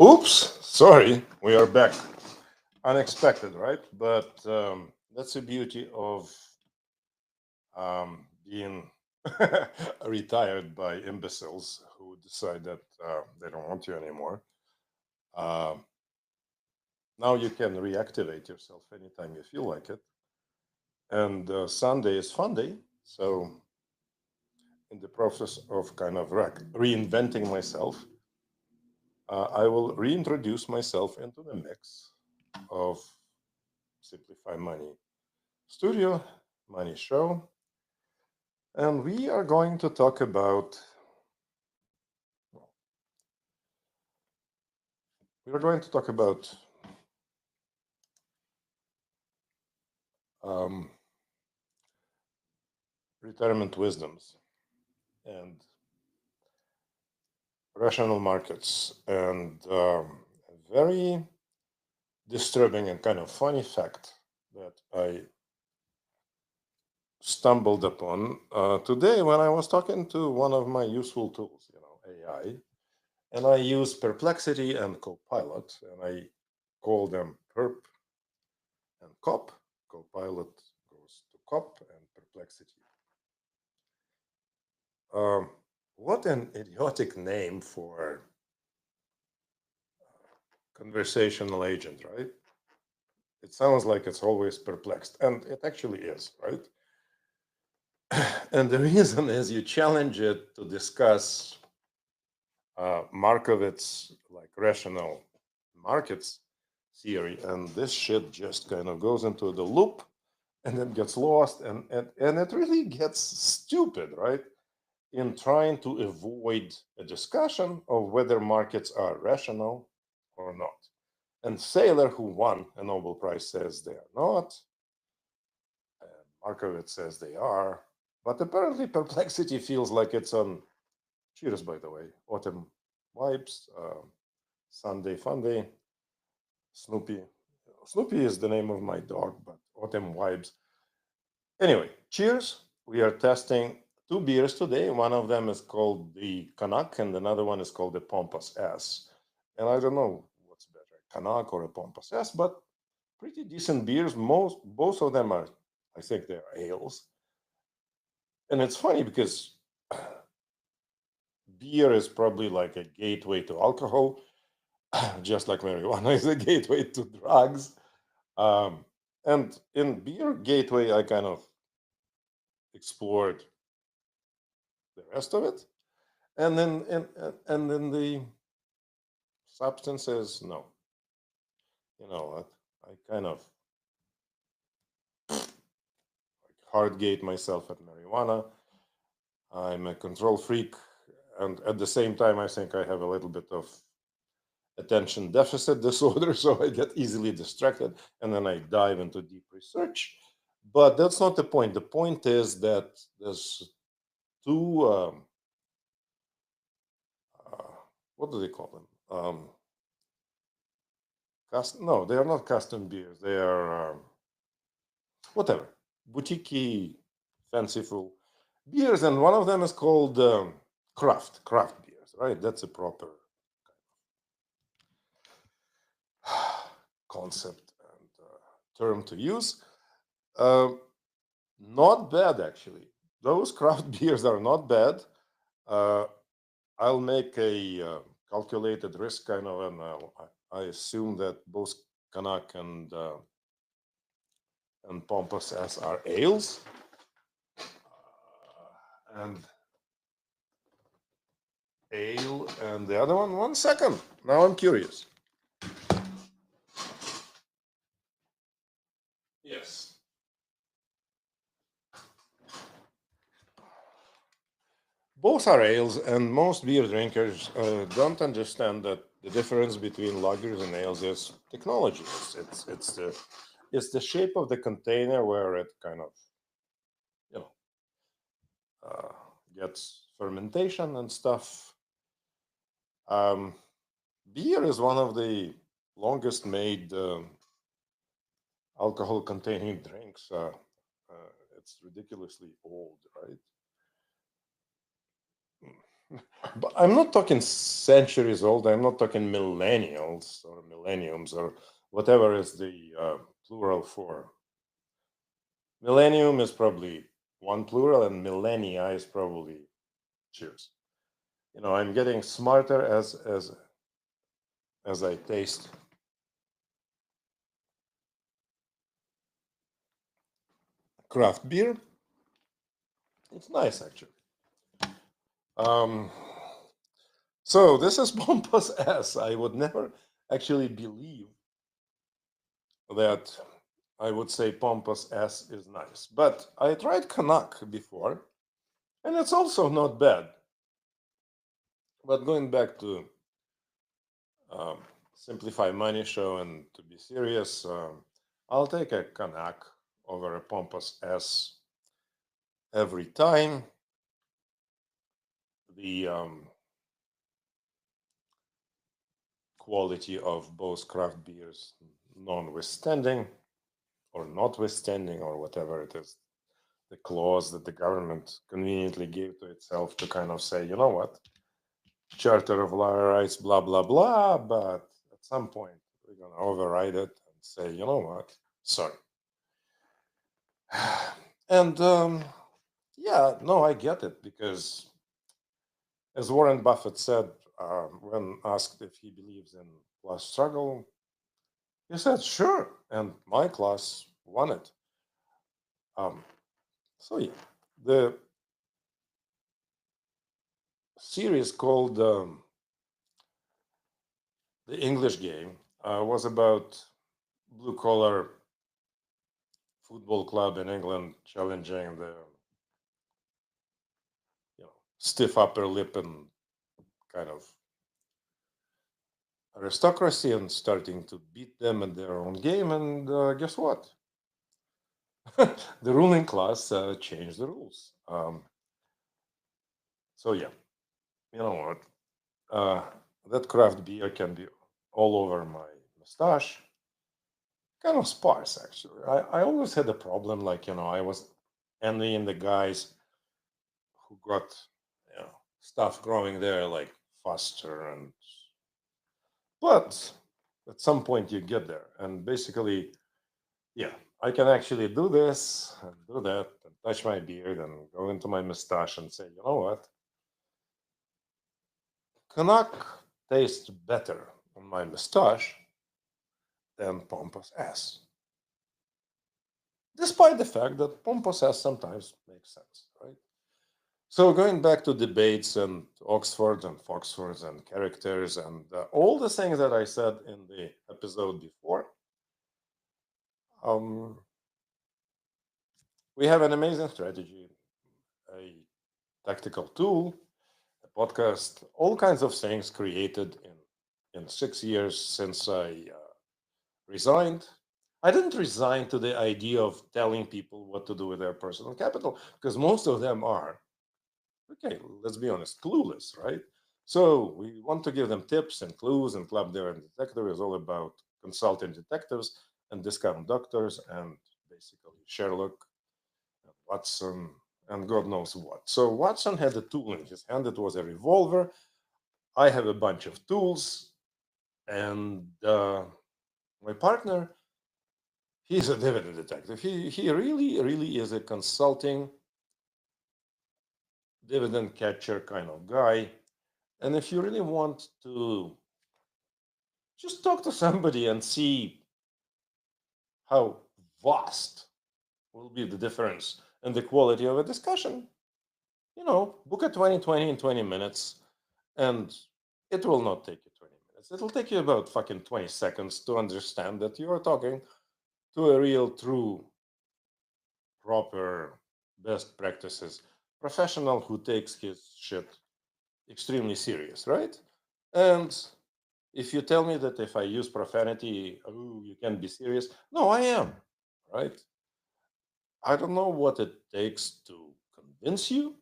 Oops, sorry, we are back. Unexpected, right? But that's the beauty of being retired by imbeciles who decide that they don't want you anymore. Uh, Now you can reactivate yourself anytime you feel like it. And Sunday is fun day. So, in the process of kind of reinventing myself, I will reintroduce myself into the mix of Simplify Money Studio, Money Show, and we are going to talk about, well, we are going to talk about um, retirement wisdoms and rational markets. And a very disturbing and kind of funny fact that I stumbled upon today when I was talking to one of my useful tools, AI. And I use Perplexity and Copilot, and I call them Perp and Cop. Copilot goes to Cop and Perplexity. Um, what an idiotic name for conversational agent, right? It sounds like it's always perplexed, and it actually is, right? And the reason is you challenge it to discuss Markovitz, like rational markets theory, and this shit just kind of goes into the loop and then gets lost, and it really gets stupid, right? In trying to avoid a discussion of whether markets are rational or not. And Saylor, who won a Nobel Prize, says they are not. And Markowitz says they are. But apparently, Perplexity feels like it's on, cheers, by the way, Autumn Vibes, Sunday Funday, Snoopy. Snoopy is the name of my dog, but Autumn Vibes. Anyway, cheers. We are testing two beers today. One of them is called the Canuck, and another one is called the Pompous S. And I don't know what's better, Canuck or a Pompous S, but pretty decent beers. Both of them are, I think, they're ales. And it's funny because beer is probably like a gateway to alcohol, just like marijuana is a gateway to drugs. Um, and in beer gateway, I kind of explored the rest of it, and then the substances, no, I kind of like hard gate myself at marijuana. I'm a control freak, and at the same time, I think I have a little bit of attention deficit disorder, so I get easily distracted, and then I dive into deep research. But that's not the point. The point is that there's two. Uh, what do they call them? No, they are not custom beers. They are whatever, boutique, fanciful beers, and one of them is called craft beers, right? That's a proper concept and term to use. Uh, Not bad, actually. Those craft beers are not bad. Uh, I'll make a calculated risk kind of, and I assume that both Kanak and Pompous S are ales. And ale, and the other one, 1 second. Now I'm curious. Yes. Both are ales, and most beer drinkers don't understand that the difference between lagers and ales is technology. It's the shape of the container where it kind of you know uh, gets fermentation and stuff. Um, Beer is one of the longest made alcohol containing drinks. It's ridiculously old, right? But I'm not talking centuries old. I'm not talking millennials or millenniums or whatever is the plural for. Millennium is probably one plural, and millennia is probably two. I'm getting smarter as I taste. Craft beer. It's nice, actually. Um, so this is Pompous S. I would never actually believe that I would say Pompous S is nice, but I tried Canuck before, and it's also not bad. But going back to um, Simplify Money Show and to be serious, I'll take a Canuck over a Pompous S every time. The quality of both craft beers notwithstanding, or notwithstanding, or whatever it is, the clause that the government conveniently gave to itself to kind of say, you know what, Charter of Rights, blah, blah, blah, but at some point we're going to override it and say, you know what, sorry. And yeah, no, I get it, because as Warren Buffett said, when asked if he believes in class struggle, he said, sure, and my class won it. So yeah, the series called The English Game was about blue collar football club in England challenging the stiff upper lip and kind of aristocracy, and starting to beat them in their own game. And guess what? The ruling class changed the rules. So yeah, you know what? That craft beer can be all over my mustache. Kind of sparse, actually. I always had a problem, like, I was envying the guys who got, stuff growing there like faster, and but at some point you get there, and basically, yeah, I can actually do this and do that and touch my beard and go into my mustache and say, you know what? Canuck tastes better on my mustache than Pompous S. Despite the fact that Pompous S sometimes makes sense, right? So going back to debates and Oxford and Foxfords and characters and all the things that I said in the episode before, we have an amazing strategy, a tactical tool, a podcast, all kinds of things created in 6 years since I resigned. I didn't resign to the idea of telling people what to do with their personal capital, because most of them are, okay, let's be honest, clueless, right? So we want to give them tips and clues, and Club Dare and Detective is all about consulting detectives and discount doctors and basically Sherlock and Watson and God knows what. So Watson had a tool in his hand. It was a revolver. I have a bunch of tools, and my partner, he's a dividend detective. He really is a consulting dividend catcher kind of guy. And if you really want to just talk to somebody and see how vast will be the difference in the quality of a discussion, book a 2020 in 20 minutes, and it will not take you 20 minutes. It'll take you about fucking 20 seconds to understand that you are talking to a real, true, proper, best practices professional who takes his shit extremely serious, right? And if you tell me that if I use profanity, oh, you can be serious. No, I am, right? I don't know what it takes to convince you.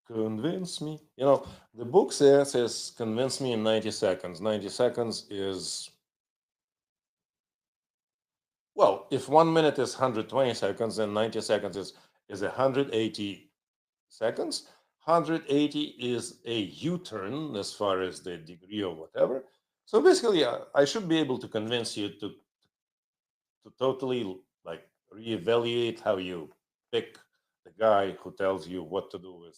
Convince me. The book says convince me in 90 seconds. 90 seconds is, well, if 1 minute is 120 seconds, then 90 seconds is 180 seconds. 180 is a U-turn as far as the degree or whatever. So basically, I should be able to convince you to totally like reevaluate how you pick the guy who tells you what to do with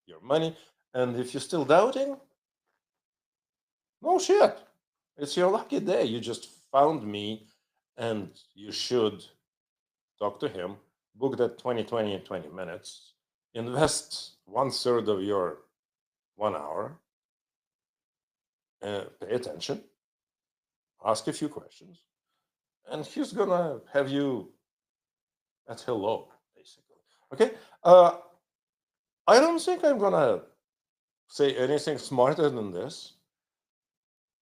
your money. And if you're still doubting, no shit. It's your lucky day. You just found me, and you should talk to him, book that 20 and 20 minutes, invest 1/3 of your 1 hour, pay attention, ask a few questions, and he's gonna have you at hello, basically. Okay. I don't think I'm gonna say anything smarter than this.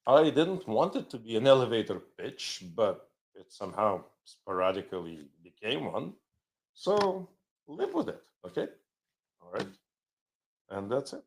I didn't want it to be an elevator pitch, but it somehow sporadically became one. So live with it. Okay. All right. And that's it.